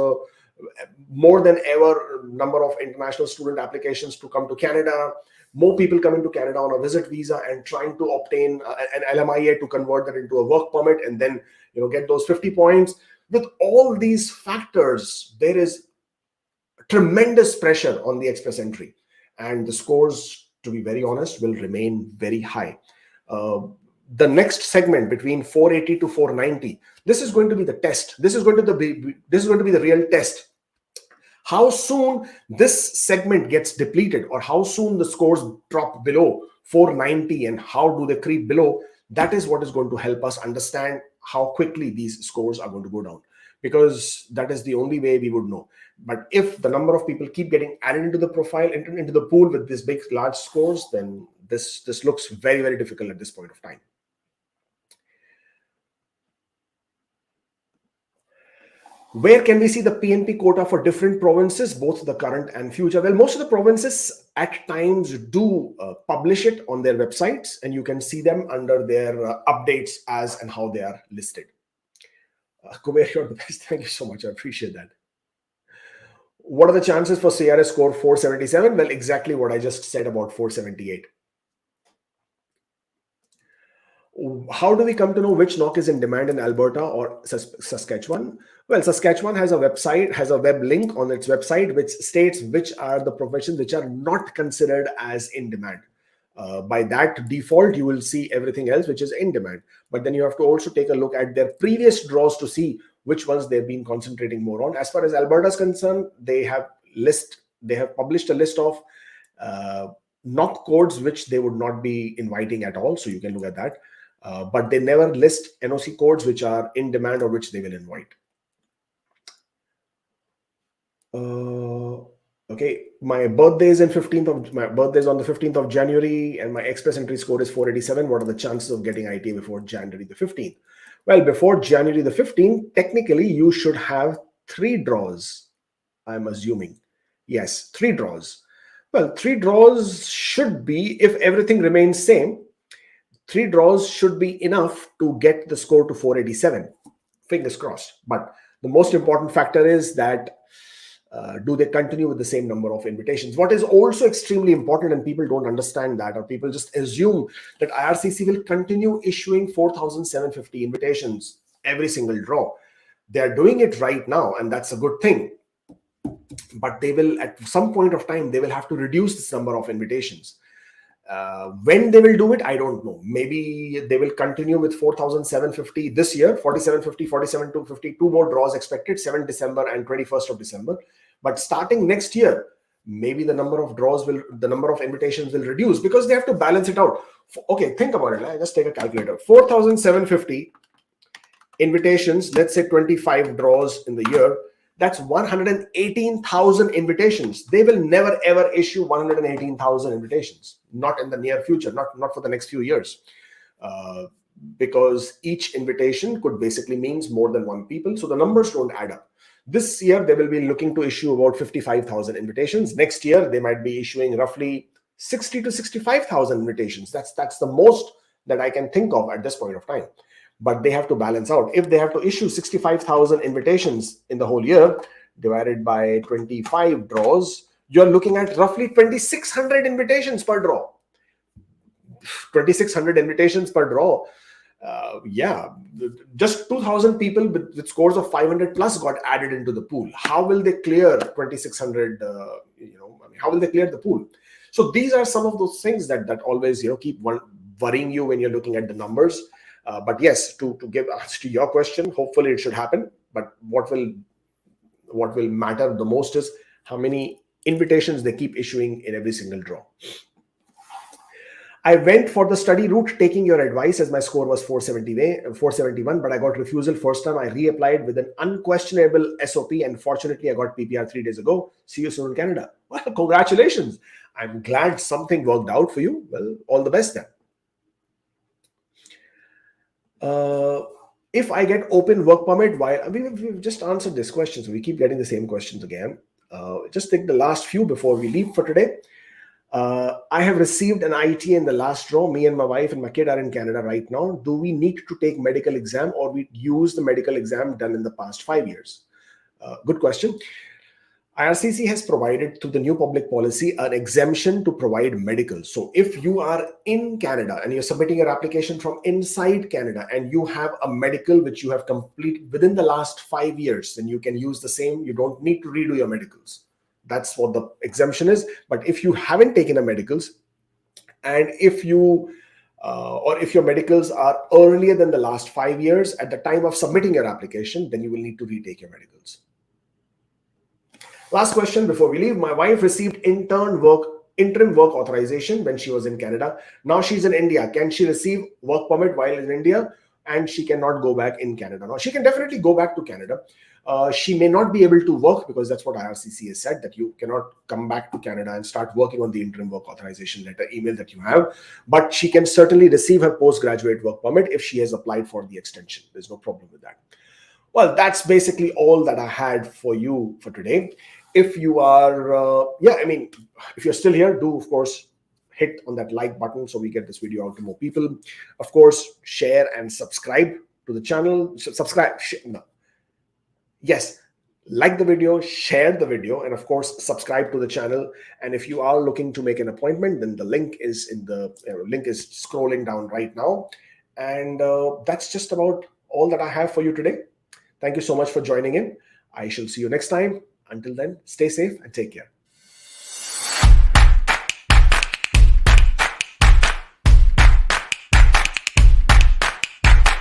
more than ever number of international student applications to come to Canada, more people coming to Canada on a visit visa and trying to obtain an LMIA to convert that into a work permit and then get those 50 points. With all these factors, there is tremendous pressure on the express entry, and the scores, to be very honest, will remain very high. The next segment between 480 to 490, this is going to be the test. This is going to be the real test. How soon this segment gets depleted, or how soon the scores drop below 490 and how do they creep below, that is what is going to help us understand how quickly these scores are going to go down, because that is the only way we would know. But if the number of people keep getting added into the profile, into the pool with these big, large scores, then this looks very, very difficult at this point of time. Where can we see the PNP quota for different provinces, both the current and future? Well, most of the provinces at times do publish it on their websites, and you can see them under their updates as and how they are listed. Kubeir, you're the best. Thank you so much. I appreciate that. What are the chances for CRS score 477? Well, exactly what I just said about 478. How do we come to know which knock is in demand in Alberta or Saskatchewan? Well, Saskatchewan has a website, has a web link on its website which states which are the professions which are not considered as in demand. By that default, you will see everything else which is in demand. But then you have to also take a look at their previous draws to see which ones they've been concentrating more on. As far as Alberta is concerned, they have published a list of knock codes which they would not be inviting at all. So you can look at that. But they never list NOC codes which are in demand or which they will invite. Okay, my birthday is on the 15th of January, and my express entry score is 487. What are the chances of getting ITA before January the 15th? Well, before January the 15th, technically you should have 3 draws, I'm assuming. Yes, 3 draws. Well, 3 draws should be, if everything remains same, 3 draws should be enough to get the score to 487. Fingers crossed. But the most important factor is that do they continue with the same number of invitations? What is also extremely important, and people don't understand that, or people just assume that IRCC will continue issuing 4,750 invitations every single draw. They're doing it right now, and that's a good thing. But they will, at some point of time, they will have to reduce this number of invitations. When they will do it, I don't know. Maybe they will continue with 4,750 this year, 4,750, 4,750, 2 more draws expected, 7 December and 21st of December. But starting next year, maybe the number of invitations will reduce because they have to balance it out. Okay, think about it. Let's just take a calculator. 4,750 invitations, let's say 25 draws in the year. That's 118,000 invitations. They will never ever issue 118,000 invitations. Not in the near future, not for the next few years. Because each invitation could basically means more than 1 people. So the numbers don't add up. This year, they will be looking to issue about 55,000 invitations. Next year, they might be issuing roughly 60 to 65,000 invitations. That's the most that I can think of at this point of time. But they have to balance out. If they have to issue 65,000 invitations in the whole year, divided by 25 draws, you're looking at roughly 2,600 invitations per draw. 2,600 invitations per draw. Yeah, just 2,000 people with scores of 500 plus got added into the pool. How will they clear 2,600? How will they clear the pool? So these are some of those things that always keep worrying you when you're looking at the numbers. But yes, to give answer to your question, hopefully it should happen. But what will matter the most is how many invitations they keep issuing in every single draw. I went for the study route taking your advice as my score was 471, but I got refusal first time. I reapplied with an unquestionable SOP, and fortunately I got PPR 3 days ago. See you soon in Canada. Well, congratulations. I'm glad something worked out for you. Well, all the best then. If I get open work permit, why? We've just answered this question, so we keep getting the same questions again. Just take the last few before we leave for today. I have received an ITA in the last draw. Me and my wife and my kid are in Canada right now. Do we need to take medical exam, or we use the medical exam done in the past 5 years? Good question. IRCC has provided through the new public policy an exemption to provide medical. So if you are in Canada and you're submitting your application from inside Canada and you have a medical which you have completed within the last 5 years, then you can use the same. You don't need to redo your medicals. That's what the exemption is. But if you haven't taken a medicals, and if your medicals are earlier than the last 5 years at the time of submitting your application, then you will need to retake your medicals. Last question before we leave. My wife received interim work authorization when she was in Canada. Now she's in India. Can she receive work permit while in India? And she cannot go back in Canada. Now she can definitely go back to Canada. She may not be able to work because that's what IRCC has said, that you cannot come back to Canada and start working on the interim work authorization letter email that you have. But she can certainly receive her postgraduate work permit if she has applied for the extension. There's no problem with that. Well, that's basically all that I had for you for today. If you are, if you're still here, do of course hit on that like button so we get this video out to more people. Of course, share and subscribe to the channel. Subscribe. No. Yes, like the video, share the video, and of course, subscribe to the channel. And if you are looking to make an appointment, then the link is link is scrolling down right now. And that's just about all that I have for you today. Thank you so much for joining in. I shall see you next time. Until then, stay safe and take care.